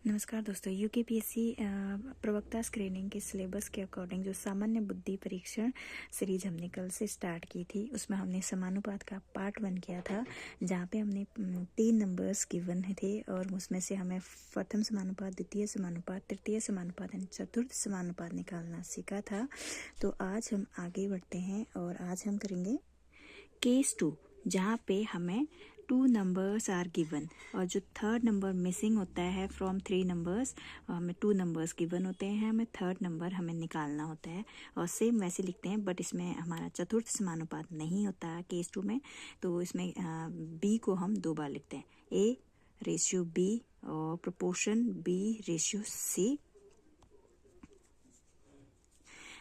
नमस्कार दोस्तों, यूकेपीएससी प्रवक्ता स्क्रीनिंग के सिलेबस के अकॉर्डिंग जो सामान्य बुद्धि परीक्षण सीरीज हमने कल से स्टार्ट की थी, उसमें हमने समानुपात का पार्ट 1 किया था, जहाँ पे हमने 3 नंबर्स गिवन थे और उसमें से हमें प्रथम समानुपात, द्वितीय समानुपात, तृतीय समानुपात एंड चतुर्थ समानुपात निकालना सीखा था। तो आज हम आगे बढ़ते हैं और आज हम करेंगे केस 2, जहाँ पे हमें 2 नंबर्स आर गिवन और जो थर्ड नंबर मिसिंग होता है फ्रॉम 3 नंबर्स, हमें 2 नंबर्स गिवन होते हैं, हमें थर्ड नंबर हमें निकालना होता है और सेम वैसे लिखते हैं, बट इसमें हमारा चतुर्थ समानुपात नहीं होता है केस 2 में। तो इसमें बी को हम 2 बार लिखते हैं, ए रेशियो बी और प्रोपोर्शन बी रेशियो सी।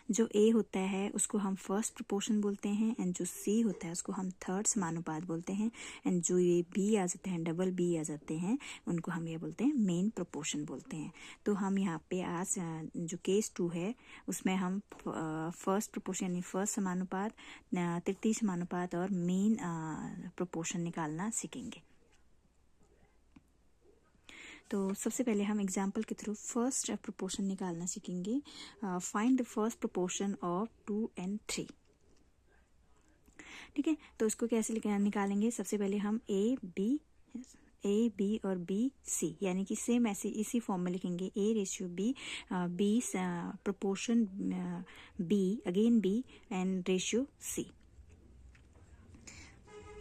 जो ए होता है उसको हम फर्स्ट प्रोपोर्शन बोलते हैं एंड जो सी होता है उसको हम थर्ड समानुपात बोलते हैं एंड जो ये बी आ जाते हैं, डबल बी आ जाते हैं, उनको हम ये बोलते हैं मेन प्रोपोर्शन बोलते हैं। तो हम यहाँ पे आज जो केस 2 है उसमें हम फर्स्ट प्रोपोर्शन यानी फर्स्ट समानुपात, तृतीय समानुपात और मेन प्रोपोर्शन निकालना सीखेंगे। तो सबसे पहले हम एग्जाम्पल के थ्रू फर्स्ट प्रोपोर्शन निकालना सीखेंगे। Find the first proportion of 2 and 3। ठीक है, तो इसको कैसे निकालेंगे? सबसे पहले हम ए बी और बी सी, यानी कि सेम ऐसे इसी फॉर्म में लिखेंगे, A ratio B, B proportion B again B and ratio C.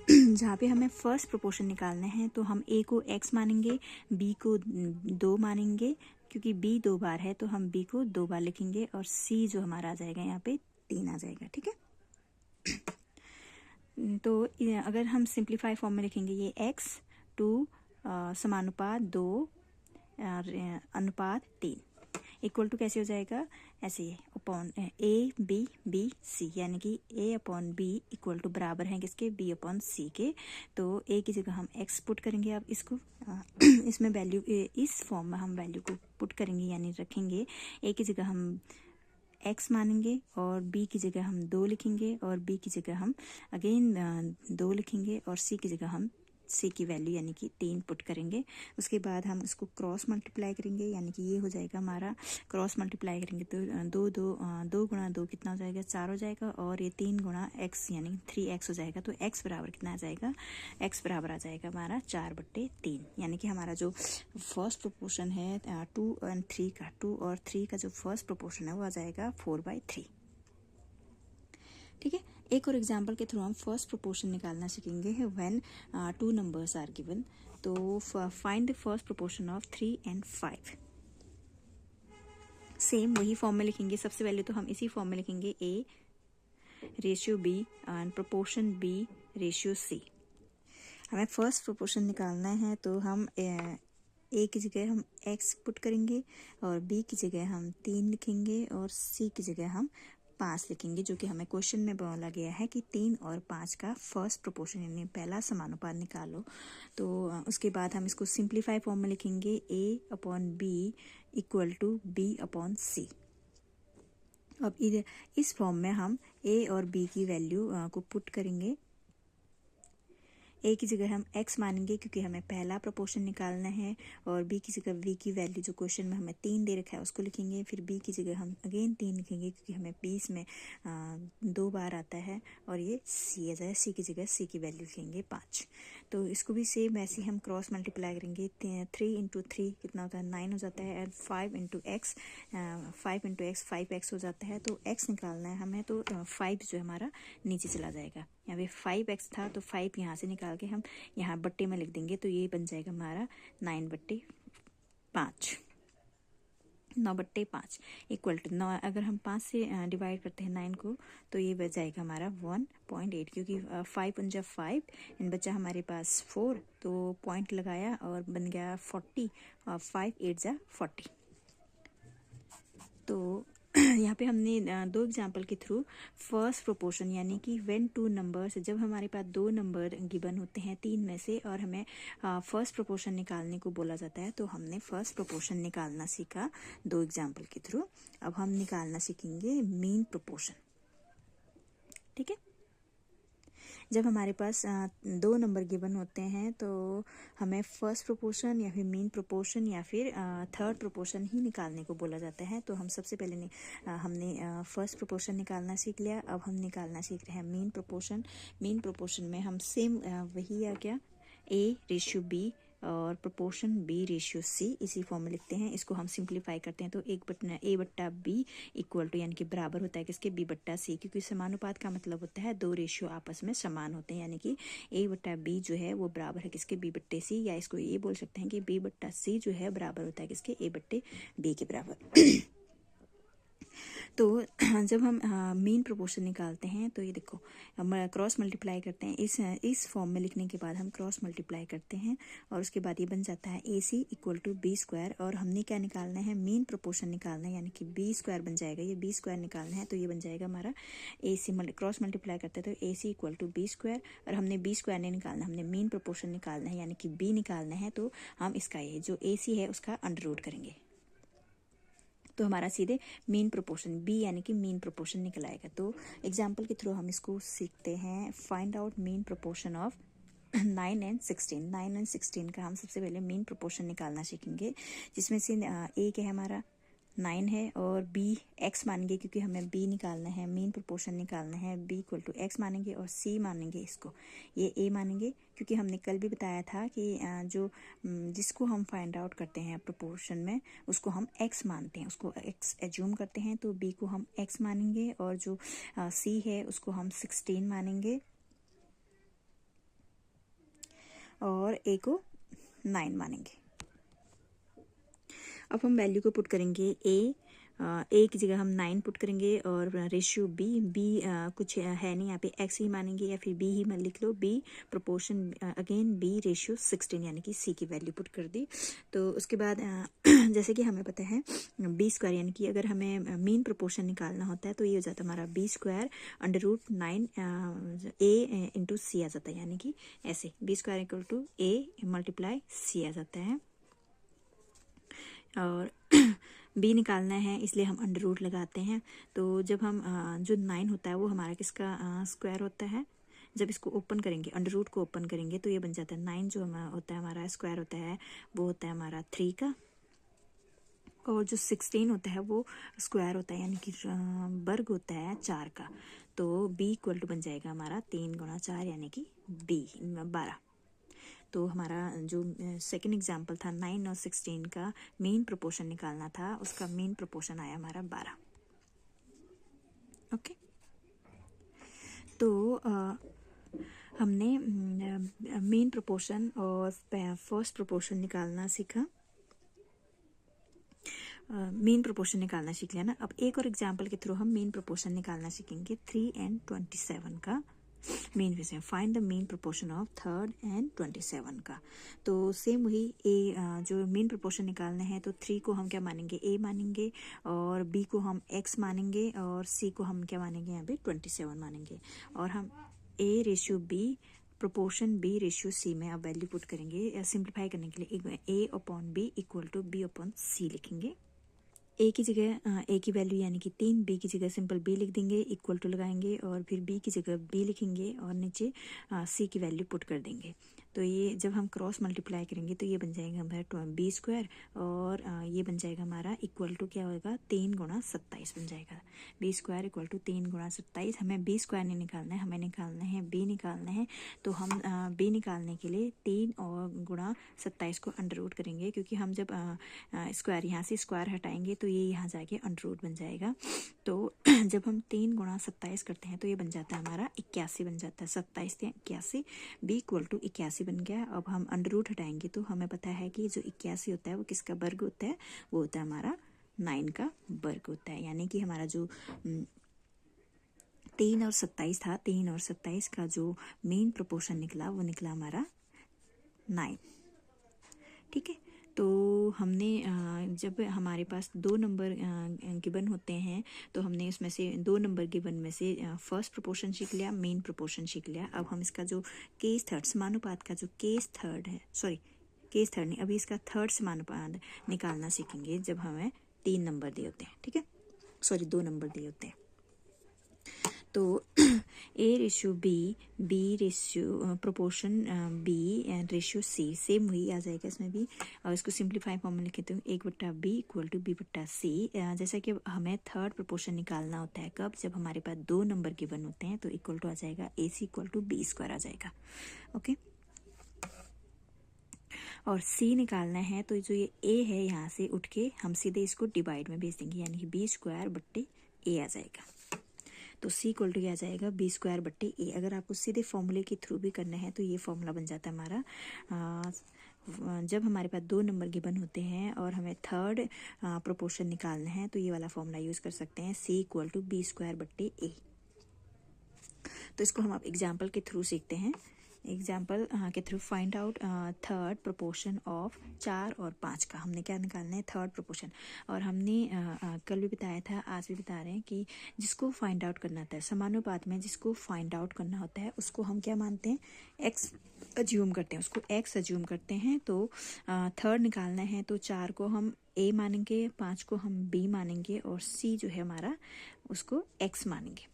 जहाँ पे हमें फर्स्ट प्रोपोर्शन निकालना है तो हम ए को x मानेंगे, बी को 2 मानेंगे, क्योंकि बी 2 बार है तो हम बी को 2 बार लिखेंगे और सी जो हमारा आ जाएगा यहाँ पे 3 आ जाएगा। ठीक है, तो अगर हम सिंप्लीफाई फॉर्म में लिखेंगे ये x 2 समानुपात 2 अनुपात 3 इक्वल टू कैसे हो जाएगा? ऐसे ही upon a b b c, यानी कि a upon b equal to बराबर है किसके? बी अपॉन सी के। तो ए की जगह हम एक्स पुट करेंगे। अब इसको इसमें वैल्यू इस फॉर्म में हम वैल्यू को पुट करेंगे यानी रखेंगे। ए की जगह हम एक्स मानेंगे और बी की जगह हम 2 लिखेंगे और बी की जगह हम अगेन 2 लिखेंगे और सी की जगह हम सी की वैल्यू यानी कि 3 पुट करेंगे। उसके बाद हम इसको क्रॉस मल्टीप्लाई करेंगे, यानी कि ये हो जाएगा हमारा, क्रॉस मल्टीप्लाई करेंगे तो 2 गुणा 2 कितना हो जाएगा? 4 हो जाएगा और ये 3 गुणा एक्स यानी 3x हो जाएगा। तो x बराबर कितना आ जाएगा? x बराबर आ जाएगा हमारा 4/3, यानी कि हमारा जो फर्स्ट प्रोपोर्शन है 2 और 3 का, 2 और 3 का जो फर्स्ट प्रोपोर्शन है वो आ जाएगा 4/3। ठीक है, एक और एग्जाम्पल के थ्रू हम फर्स्ट प्रोपोर्शन निकालना सीखेंगे व्हेन 2 नंबर्स आर गिवन। तो find the first proportion of 3 and 5। Same वही फॉर्म में लिखेंगे। सबसे पहले तो हम इसी फॉर्म में लिखेंगे, A ratio B and proportion B ratio C. हमें फर्स्ट प्रोपोर्शन निकालना है तो हम ए की जगह हम एक्स पुट करेंगे और बी की जगह हम 3 लिखेंगे और सी की जगह हम 5 लिखेंगे, जो कि हमें क्वेश्चन में बोला गया है कि 3 और 5 का फर्स्ट प्रोपोर्शन यानी पहला समानुपात निकालो। तो उसके बाद हम इसको सिंप्लीफाई फॉर्म में लिखेंगे, a upon b equal to b upon c. अब इस फॉर्म में हम ए और बी की वैल्यू को पुट करेंगे। ए की जगह हम x मानेंगे क्योंकि हमें पहला प्रोपोर्शन निकालना है और b की जगह v की वैल्यू जो क्वेश्चन में हमें 3 दे रखा है उसको लिखेंगे। फिर b की जगह हम अगेन 3 लिखेंगे क्योंकि हमें 20 में 2 बार आता है और ये c आ जाए। c की जगह c की वैल्यू लिखेंगे 5। तो इसको भी सेम ऐसे हम क्रॉस मल्टीप्लाई करेंगे। 3 इंटू 3 कितना होता है? 9 हो जाता है और 5 इंटू एक्स 5x हो जाता है। तो x निकालना है हमें, तो 5 जो हमारा नीचे चला जाएगा। यहाँ पे 5x था तो 5 यहाँ से निकाल के हम यहाँ बट्टे में लिख देंगे, तो ये बन जाएगा हमारा 9/5, 9/5 इक्वल टू 9। अगर हम 5 से डिवाइड करते हैं 9 को तो ये बच जाएगा हमारा 1.8, क्योंकि 5 × 5 इन बचा हमारे पास 4, तो पॉइंट लगाया और बन गया 40 और 5 8 × 40। तो यहाँ पे हमने 2 एग्जाम्पल के थ्रू फर्स्ट प्रोपोर्शन यानी कि व्हेन 2 नंबर्स, जब हमारे पास 2 नंबर गिवन होते हैं 3 में से और हमें फर्स्ट प्रोपोर्शन निकालने को बोला जाता है, तो हमने फर्स्ट प्रोपोर्शन निकालना सीखा 2 एग्जाम्पल के थ्रू। अब हम निकालना सीखेंगे मीन प्रोपोर्शन। ठीक है, जब हमारे पास दो नंबर गिवन होते हैं तो हमें फर्स्ट प्रोपोर्शन या फिर मीन प्रोपोर्शन या फिर थर्ड प्रोपोर्शन ही निकालने को बोला जाता है। तो हम सबसे पहले हमने फर्स्ट प्रोपोर्शन निकालना सीख लिया। अब हम निकालना सीख रहे हैं मीन प्रोपोर्शन। मीन प्रोपोर्शन में हम सेम वही आ गया ए रेशियो बी और प्रोपोर्शन बी रेशियो सी, इसी फॉर्म में लिखते हैं। इसको हम सिंप्लीफाई करते हैं तो ए बट्टा बी इक्वल टू यानी कि बराबर होता है किसके, बी बट्टा सी, क्योंकि समानुपात का मतलब होता है दो रेशियो आपस में समान होते हैं, यानी कि ए बट्टा बी जो है वो बराबर है किसके, बी बट्टे सी, या इसको ये बोल सकते हैं कि बी बट्टा सी जो है बराबर होता है किसके, ए बट्टे बी के बराबर। तो जब हम मीन प्रोपोर्शन निकालते हैं तो ये देखो हम क्रॉस मल्टीप्लाई करते हैं। इस फॉर्म में लिखने के बाद हम क्रॉस मल्टीप्लाई करते हैं और उसके बाद ये बन जाता है ए सी इक्वल टू बी स्क्वायर। और हमने क्या निकालना है, मीन प्रोपोर्शन निकालना है, यानी कि बी स्क्वायर बन जाएगा। ये बी स्क्वायर निकालना है तो ये बन जाएगा हमारा ए सी, क्रॉस मल्टीप्लाई करते हैं तो ए सी इक्वल टू बी स्क्वायर। और हमने बी स्क्वायर नहीं निकालना, हमने मीन प्रोपोर्शन निकालना है यानी कि बी निकालना है। तो हम इसका ये जो ए सी है उसका अंडर रूट करेंगे तो हमारा सीधे मीन प्रोपोर्शन बी यानी कि मीन प्रोपोर्शन निकल आएगा। तो एग्जाम्पल के थ्रू हम इसको सीखते हैं। Find out mean proportion of 9 and 16। 9 and 16 का हम सबसे पहले मीन प्रोपोर्शन निकालना सीखेंगे, जिसमें से ए क्या है हमारा 9 है और बी एक्स मानेंगे क्योंकि हमें बी निकालना है, मीन प्रोपोर्शन निकालना है। बी इक्वल टू एक्स मानेंगे और सी मानेंगे, इसको ये ए मानेंगे क्योंकि हमने कल भी बताया था कि जो जिसको हम फाइंड आउट करते हैं प्रोपोर्शन में उसको हम एक्स मानते हैं, उसको एक्स एज्यूम करते हैं। तो बी को हम एक्स मानेंगे और जो सी है उसको हम 16 मानेंगे और ए को 9 मानेंगे। अब हम वैल्यू को पुट करेंगे ए की जगह हम 9 पुट करेंगे और रेशियो बी कुछ है नहीं यहाँ पे, एक्स ही मानेंगे या फिर बी ही लिख लो। B proportion again b ratio 16 यानी कि सी की वैल्यू पुट कर दी। तो उसके बाद जैसे कि हमें पता है बी स्क्वायर यानी कि अगर हमें मीन प्रोपोर्शन निकालना होता है तो ये हो जाता है हमारा b square under root 9 a into c आ जाता है, यानी कि ऐसे b square equal to a multiply c आ जाता है। और बी निकालना है इसलिए हम अंडर रूट लगाते हैं। तो जब हम जो 9 होता है वो हमारा किसका स्क्वायर होता है, जब इसको ओपन करेंगे अंडर रूट को ओपन करेंगे तो ये बन जाता है 9 जो होता है हमारा स्क्वायर होता है वो होता है हमारा 3 का, और जो 16 होता है वो स्क्वायर होता है यानी कि वर्ग होता है 4 का। तो बी इक्वल टू बन जाएगा हमारा 3 गुणा 4 यानी कि बी 12। तो हमारा जो सेकंड एग्जांपल था 9 और 16 का मेन प्रोपोर्शन निकालना था, उसका मेन प्रोपोर्शन आया हमारा 12। ओके, तो हमने मेन प्रोपोर्शन और फर्स्ट प्रोपोर्शन निकालना सीखा, मेन प्रोपोर्शन निकालना सीख लिया ना। अब एक और एग्जांपल के थ्रू हम मेन प्रोपोर्शन निकालना सीखेंगे 3 and 27 का मेन विषय, find the main proportion of 3 and 27 का। तो सेम वही ए जो मेन प्रोपोर्शन निकालना है तो 3 को हम क्या मानेंगे, ए मानेंगे और बी को हम एक्स मानेंगे और सी को हम क्या मानेंगे यहाँ पे 27 मानेंगे। और हम a ratio B proportion B ratio c में अब वैल्यू पुट करेंगे सिंप्लीफाई करने के लिए। A upon b equal to b upon c लिखेंगे। ए की जगह ए की वैल्यू यानी कि 3, बी की जगह सिंपल बी लिख देंगे, इक्वल टू लगाएंगे और फिर बी की जगह बी लिखेंगे और नीचे सी की वैल्यू पुट कर देंगे। तो ये जब हम क्रॉस मल्टीप्लाई करेंगे तो ये बन जाएगा हमारा बी स्क्वायर और ये बन जाएगा हमारा इक्वल टू क्या होगा 3 गुणा 27 बन जाएगा। बी स्क्वायर इक्वल टू 3 गुणा 27। हमें बी स्क्वायर नहीं निकालना है, हमें निकालना है बी निकालना है। तो हम बी निकालने के लिए 3 और गुणा 27 को अंडर रूट करेंगे, क्योंकि हम जब स्क्वायर यहाँ से स्क्वायर हटाएंगे तो ये यहाँ जाके अंडर रूट बन जाएगा। तो जब हम 3 गुणा 27 करते हैं तो ये बन जाता है हमारा 81 बन जाता है। 27 से 81, बी इक्वल टू 81 बन गया। अब हम अंडर रूट हटाएंगे तो हमें पता है कि जो 81 होता है वो किसका वर्ग होता है, वो होता है हमारा 9 का वर्ग होता है। यानी कि हमारा जो 3 और 27 था, 3 और 27 का जो मेन प्रोपोर्शन निकला वो निकला हमारा 9। ठीक है, तो हमने जब हमारे पास 2 नंबर गिवन होते हैं तो हमने उसमें से 2 नंबर गिवन में से फर्स्ट प्रोपोर्शन सीख लिया, मेन प्रोपोर्शन सीख लिया। अब हम इसका जो केस थर्ड समानुपात का जो केस थर्ड है, केस थर्ड नहीं, अभी इसका थर्ड समानुपात निकालना सीखेंगे जब हमें 3 नंबर दिए होते हैं। ठीक है, 2 नंबर दिए होते हैं। तो A ratio B, B ratio proportion B and ratio C, same वही आ जाएगा इसमें भी। और इसको सिंप्लीफाई फॉर्म में लिखते हैं 1/b इक्वल टू b/c। जैसा कि हमें थर्ड प्रोपोर्शन निकालना होता है कब, जब हमारे पास 2 नंबर गिवन होते हैं, तो इक्वल टू आ जाएगा AC इक्वल टू b² आ जाएगा। ओके, और C निकालना है तो जो ये A है यहाँ से उठ के हम सीधे इसको डिवाइड में भेज देंगे, यानी कि b²/a आ जाएगा। तो C इक्वल टू क्या आ जाएगा, b²/a। अगर आपको सीधे फॉर्मूले के थ्रू भी करना है तो ये फॉर्मूला बन जाता है हमारा, जब हमारे पास 2 नंबर गिवन होते हैं और हमें थर्ड प्रोपोर्शन निकालना है तो ये वाला फॉर्मूला यूज़ कर सकते हैं, C इक्वल टू b²/a। तो इसको हम आप एग्जाम्पल के थ्रू सीखते हैं। एग्जाम्पल के through find out third proportion of 4 और 5 का हमने क्या निकालना है, थर्ड प्रोपोर्शन। और हमने कल भी बताया था, आज भी बता रहे हैं कि जिसको फाइंड आउट करना होता है समानुपात में, जिसको फाइंड आउट करना होता है उसको हम क्या मानते हैं, एक्स अज्यूम करते हैं, उसको एक्स अज्यूम करते हैं। तो थर्ड निकालना है तो 4 को हम ए मानेंगे, 5 को हम बी मानेंगे और सी जो है हमारा उसको एक्स मानेंगे।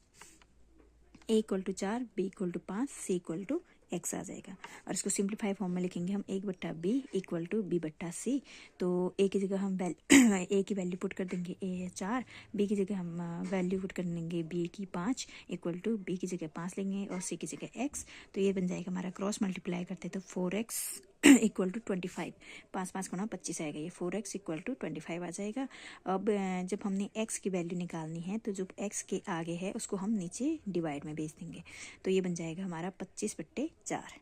A equal to 4, b equal to 5, c equal to x आ जाएगा। और इसको सिंप्लीफाई फॉर्म में लिखेंगे हम 1/b इक्वल टू b/c। तो ए की जगह हम ए की वैल्यू पुट कर देंगे, ए है 4, बी की जगह हम वैल्यू पुट कर देंगे बी की 5 इक्वल टू बी की जगह 5 लेंगे और सी की जगह एक्स। तो ये बन जाएगा हमारा, क्रॉस मल्टीप्लाई करते हैं तो 4x इक्वल टू 25, 5 गुणा 25 आएगा, ये 4x इक्वल टू 25 आ जाएगा। अब जब हमने x की वैल्यू निकालनी है तो जो x के आगे है उसको हम नीचे डिवाइड में भेज देंगे, तो ये बन जाएगा हमारा 25/4।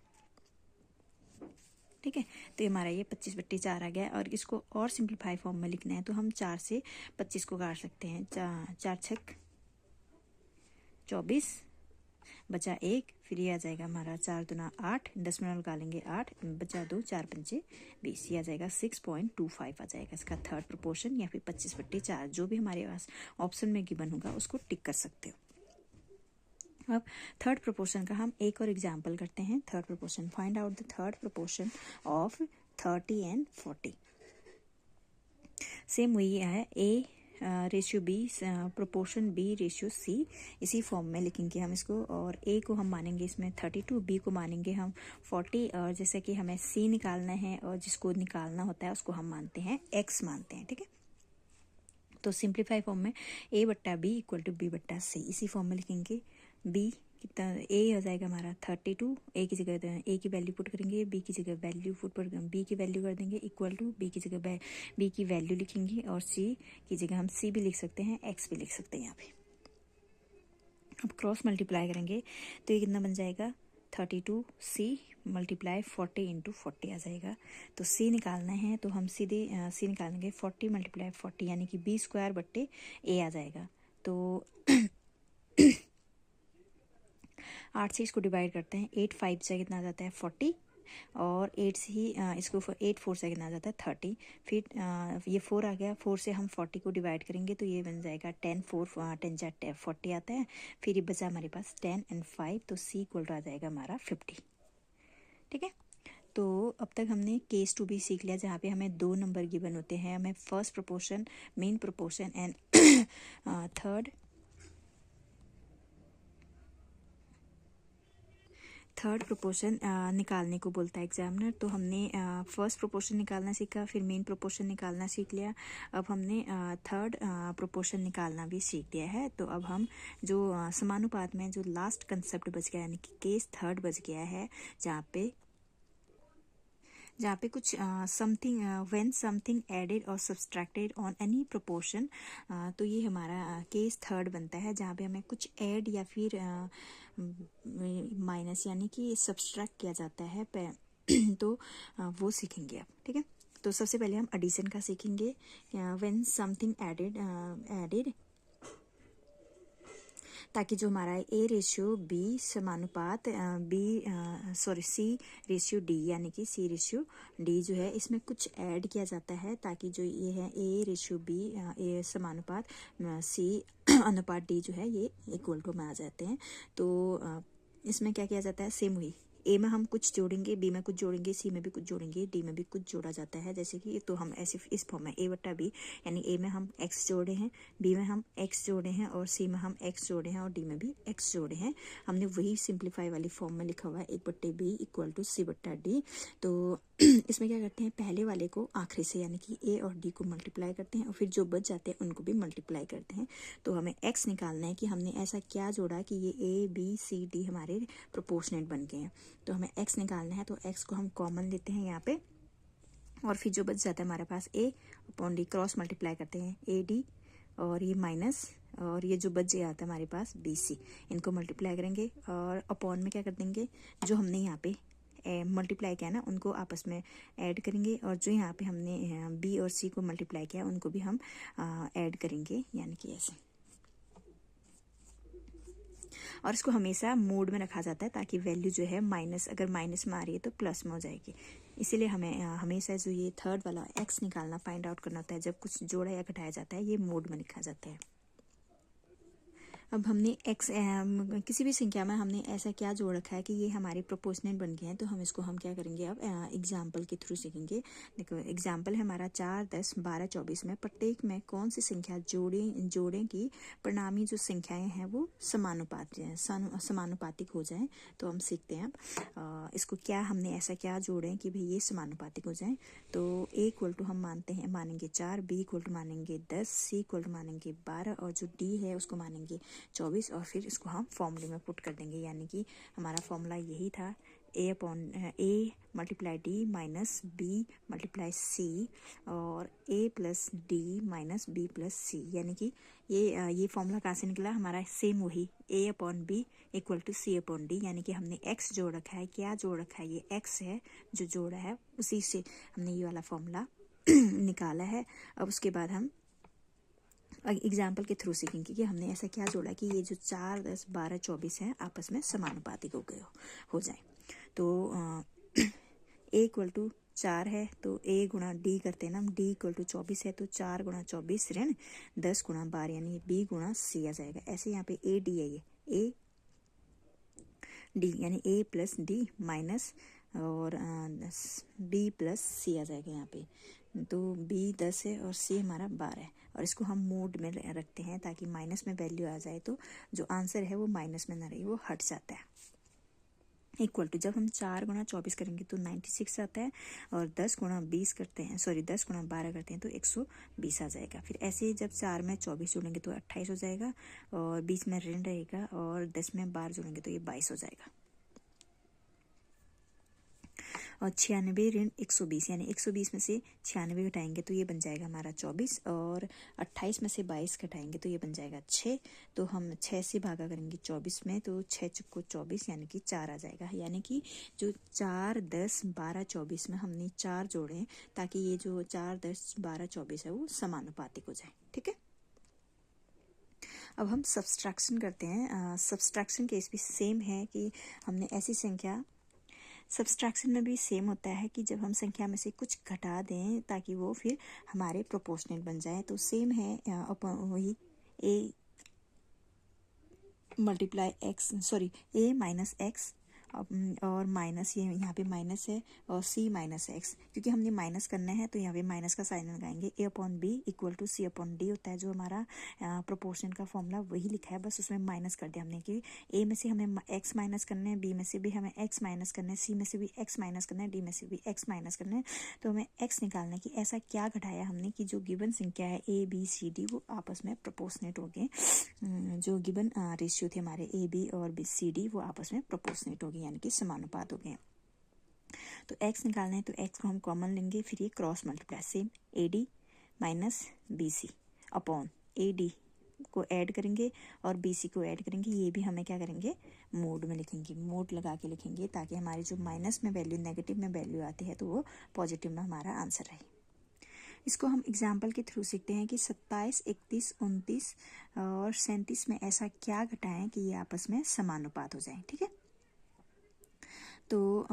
ठीक है, तो ये हमारा ये 25/4 आ गया। और इसको और सिंप्लीफाई फॉर्म में लिखना है तो हम 4 से 25 को काट सकते हैं, 4 छक 24 बचा 1, फिर ये आ जाएगा हमारा 4 दूना 8, 10 मिनट निकालेंगे 8 बचा 2, 4 पंचे 20, ये आ जाएगा 6.25 आ जाएगा इसका थर्ड प्रोपोर्शन, या फिर 25/4 जो भी हमारे पास ऑप्शन में गिवन होगा उसको टिक कर सकते हो। अब थर्ड प्रोपोर्शन का हम एक और एग्जाम्पल करते हैं। Third proportion, find out the third proportion of 30 and 40। Same वही है, A ratio B proportion B ratio C, इसी फॉर्म में लिखेंगे हम इसको। और ए को हम मानेंगे इसमें 32, बी को मानेंगे हम 40, और जैसे कि हमें सी निकालना है और जिसको निकालना होता है उसको हम मानते हैं एक्स मानते हैं। ठीक है, तो सिंप्लीफाई फॉर्म में a/b इक्वल टू b/c, इसी फॉर्म में लिखेंगे। बी कितना, ए हो जाएगा हमारा 32, ए की जगह ए की वैल्यू पुट करेंगे, बी की जगह वैल्यू पुट कर बी की वैल्यू कर देंगे इक्वल टू बी की जगह बी की वैल्यू लिखेंगे, और सी की जगह हम सी भी लिख सकते हैं, एक्स भी लिख सकते हैं यहाँ पे। अब क्रॉस मल्टीप्लाई करेंगे तो ये कितना बन जाएगा, 32c मल्टीप्लाई 40 इंटू 40 आ जाएगा। तो c निकालना है तो हम सीधे c निकालेंगे 40 मल्टीप्लाई 40, यानी कि b²/a आ जाएगा। तो 8 से इसको डिवाइड करते हैं, 8 5 से कितना आ जाता है 40, और 8 से ही इसको 8 4 से कितना आ जाता है 30, फिर ये 4 आ गया, 4 से हम 40 को डिवाइड करेंगे तो ये बन जाएगा 10 4 10 40 आता है, फिर ये बचा हमारे पास 10 एंड 5, तो c इक्वल टू आ जाएगा हमारा 50। ठीक है, तो अब तक हमने केस 2 भी सीख लिया, जहाँ पे हमें 2 नंबर गिवन होते हैं, हमें first proportion, main proportion and third proportion निकालने को बोलता है एग्जामिनर। तो हमने फर्स्ट प्रोपोर्शन निकालना सीखा, फिर मेन प्रोपोर्शन निकालना सीख लिया, अब हमने थर्ड प्रोपोर्शन निकालना भी सीख लिया है। तो अब हम जो समानुपात में जो लास्ट कंसेप्ट बच गया, यानी कि केस थर्ड बच गया है, जहाँ पे कुछ समथिंग व्हेन समथिंग एडेड और सब्सट्रैक्टेड ऑन एनी प्रोपोर्शन, तो ये हमारा केस थर्ड बनता है, जहाँ पे हमें कुछ ऐड या फिर माइनस यानी कि सब्सट्रैक्ट किया जाता है तो वो सीखेंगे आप। ठीक है, तो सबसे पहले हम एडिशन का सीखेंगे। व्हेन समथिंग एडेड, ताकि जो हमारा ए रेशियो बी समानुपात सी रेशियो डी, यानी कि सी रेशियो डी जो है, इसमें कुछ ऐड किया जाता है, ताकि जो ये है ए रेशियो बी ए समानुपात सी अनुपात डी जो है ये इक्वल टू में आ जाते हैं। तो इसमें क्या किया जाता है, सेम वही ए में हम कुछ जोड़ेंगे, बी में कुछ जोड़ेंगे, सी में भी कुछ जोड़ेंगे, डी में भी कुछ जोड़ा जाता है, जैसे कि तो हम ऐसे इस फॉर्म में A/B, यानी ए में हम x जोड़े हैं, बी में हम x जोड़े हैं और सी में हम x जोड़े हैं और डी में भी x जोड़े हैं। हमने वही सिंप्लीफाई वाली फॉर्म में लिखा हुआ है 1/B = C/D। तो इसमें क्या करते हैं, पहले वाले को आखिरी से यानी कि ए और डी को मल्टीप्लाई करते हैं और फिर जो बच जाते हैं उनको भी मल्टीप्लाई करते हैं। तो हमें x निकालना है कि हमने ऐसा क्या जोड़ा कि ये A, B, C, D हमारे प्रोपोर्शनेट बन गए हैं। तो हमें x निकालना है, तो x को हम कॉमन लेते हैं यहाँ पे और फिर जो बच जाता है हमारे पास A/D क्रॉस मल्टीप्लाई करते हैं AD और ये माइनस और ये जो बच जाता है हमारे पास BC, इनको मल्टीप्लाई करेंगे और अपॉन में क्या कर देंगे, जो हमने यहाँ पे मल्टीप्लाई किया ना उनको आपस में ऐड करेंगे और जो यहाँ पे हमने B और C को मल्टीप्लाई किया उनको भी हम ऐड करेंगे, यानी कि ऐसे। और इसको हमेशा मोड में रखा जाता है ताकि वैल्यू जो है माइनस, अगर माइनस में आ रही है तो प्लस में हो जाएगी। इसीलिए हमें हमेशा जो ये थर्ड वाला x निकालना, फाइंड आउट करना होता है जब कुछ जोड़ा या घटाया जाता है, ये मोड में लिखा जाता है। अब हमने x किसी भी संख्या में हमने ऐसा क्या जोड़ रखा है कि ये हमारे प्रोपोर्शनल बन गए हैं, तो हम इसको हम क्या करेंगे, अब एग्जाम्पल के थ्रू सीखेंगे। देखो एग्जाम्पल है हमारा 4, 10, 12, 24 में प्रत्येक में कौन सी संख्या जोड़ें कि परिणामी जो संख्याएं हैं वो समानुपातिक हो जाएं। तो हम सीखते हैं अब इसको, क्या हमने ऐसा क्या जोड़ें कि भाई ये समानुपातिक हो जाएं। तो A हम मानेंगे 4, B मानेंगे 10, C मानेंगे 12 और जो D है उसको मानेंगे 24 और फिर इसको हम फॉर्मूले में पुट कर देंगे, यानी कि हमारा फॉर्मूला यही था A × D minus B × C और A + D minus B + C, यानी कि ये फॉर्मूला कहाँ से निकला, हमारा सेम वही A/B = C/D, यानी कि हमने x जोड़ रखा है, क्या जोड़ रखा है, ये x है जो जोड़ा है, उसी से हमने ये वाला फॉर्मूला निकाला है। अब उसके बाद हम एग्जाम्पल के थ्रू सीखेंगे कि हमने ऐसा क्या जोड़ा कि ये जो 4, 10, 12, 24 है आपस में समानुपातिक हो जाए। तो A = 4 है तो A × D करते हैं ना, D = 24 है तो 4 × 24 ऋण 10 × 12 यानी B × C आ जाएगा। ऐसे यहाँ पे AD है, ये AD यानी A + D माइनस और B + C आ जाएगा यहाँ पे। तो B 10 है और C हमारा 12 है और इसको हम मोड में रखते हैं ताकि माइनस में वैल्यू आ जाए तो जो आंसर है वो माइनस में ना रहे, वो हट जाता है। इक्वल टू जब हम 4 × 24 करेंगे तो 96 आता है और 10 × 20 करते हैं, 10 × 12 करते हैं तो 120 आ जाएगा। फिर ऐसे जब 4 में 24 जोड़ेंगे तो 28 हो जाएगा और 20 में ऋण रहेगा और 10 में 12 जोड़ेंगे तो ये 22 हो जाएगा। और 96 ऋण 120 यानी 120 में से 96 घटाएंगे तो ये बन जाएगा हमारा 24 और 28 में से 22 घटाएंगे तो ये बन जाएगा 6। तो हम 6 से भागा करेंगे 24 में तो 6 × 24 यानी कि 4 आ जाएगा। यानी कि जो 4, 10, 12, 24 में हमने 4 जोड़े ताकि ये जो 4, 10, 12, 24 है वो समानुपातिक हो जाए। ठीक है, अब हम सब्सट्रैक्शन करते हैं। सब्सट्रैक्शन केस भी सेम है कि हमने ऐसी संख्या, सब्सट्रैक्शन में भी सेम होता है कि जब हम संख्या में से कुछ घटा दें ताकि वो फिर हमारे प्रोपोर्शनल बन जाए। तो सेम है वही A माइनस x और माइनस, ये यहाँ पे माइनस है और C माइनस x, क्योंकि हमने माइनस करना है तो यहाँ पे माइनस का साइन लगाएंगे। A/B = C/D होता है, जो हमारा प्रोपोर्शन का फॉर्मूला वही लिखा है, बस उसमें माइनस कर दिया हमने कि A में से हमें x माइनस करना है, B में से भी हमें x माइनस करना है, C में से भी x माइनस करना है, D में से भी x माइनस करना है। तो हमें x निकालना है कि ऐसा क्या घटाया हमने कि जो गिवन संख्या है A, B, C, D वो आपस में प्रोपोर्शनेट हो गए। जो गिवन रेशियो थे हमारे A, B और C, D वो आपस में प्रोपोर्शनेट हो गए, यानी कि समानुपात हो गए। तो x निकालना है तो x को हम कॉमन लेंगे, फिर ये cross multiply same AD minus BC upon AD को ऐड करेंगे और BC को ऐड करेंगे। ये भी हमें क्या करेंगे, मोड में लिखेंगे, मोड लगा के लिखेंगे ताकि हमारी जो माइनस में वैल्यू, नेगेटिव में वैल्यू आती है तो वो पॉजिटिव में हमारा आंसर रहे। इसको हम एग्जाम्पल के थ्रू सीखते हैं कि 27, 31, 29 और 37 में ऐसा क्या घटाएं कि ये आपस में समानुपात हो जाए। ठीक है, तो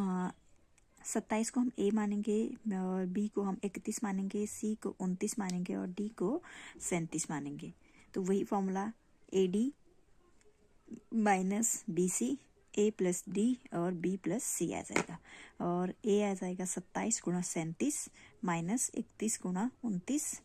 27 को हम A मानेंगे और B को हम 31 मानेंगे, C को 29 मानेंगे और D को 37 मानेंगे। तो वही formula AD minus BC A plus D और B प्लस C आ जाएगा, और A आ जाएगा 27 गुणा 37 माइनस 31 गुणा 29,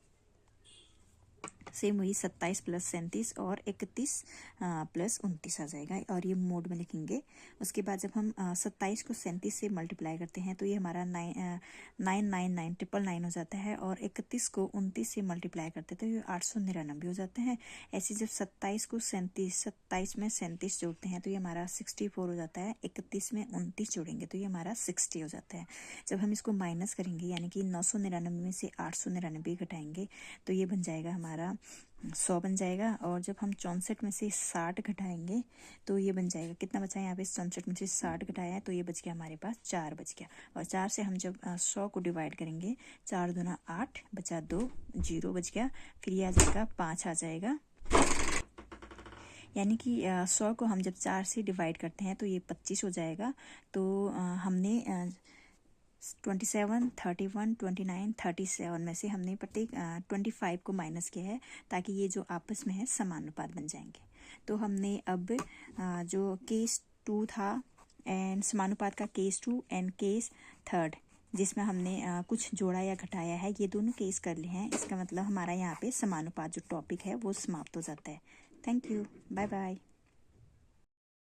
सेम वही 27 प्लस 37 और 31 प्लस 29 आ जाएगा, और ये मोड में लिखेंगे। उसके बाद जब हम 27 को 37 से मल्टीप्लाई करते हैं तो ये हमारा 999 हो जाता है, और 31 को 29 से मल्टीप्लाई करते हैं तो ये 899 हो जाते हैं। ऐसे जब 27 को 27 में 37 जोड़ते हैं तो ये हमारा 64 हो जाता है। 31 में 29 जोड़ेंगे तो ये हमारा 60 हो जाता है। जब हम इसको माइनस करेंगे यानी कि 999 में से 899 घटाएंगे तो ये बन जाएगा हमारा 100 बन जाएगा। और जब हम 64 में से 60 घटाएंगे तो ये बन जाएगा, कितना बचा है यहाँ पे, 64 में से 60 घटाया है तो ये बच गया हमारे पास 4 बच गया। और 4 से हम जब 100 को डिवाइड करेंगे, 4 दूना 8 बचा 2, 0 बच गया। फिर ये आ जाएगा 5 आ जाएगा, यानी कि 100 को हम जब 4 से डिवाइड करते हैं तो ये 25 हो जाएगा। तो हमने 27, 31, 29, 37 में से हमने प्रत्येक 25 को माइनस किया है ताकि ये जो आपस में है समानुपात बन जाएंगे। तो हमने अब जो केस 2 था एंड समानुपात का केस 2 एंड केस 3 जिसमें हमने कुछ जोड़ा या घटाया है, ये दोनों केस कर लिए हैं। इसका मतलब हमारा यहाँ पे समानुपात जो टॉपिक है वो समाप्त हो जाता है। Thank you, bye bye.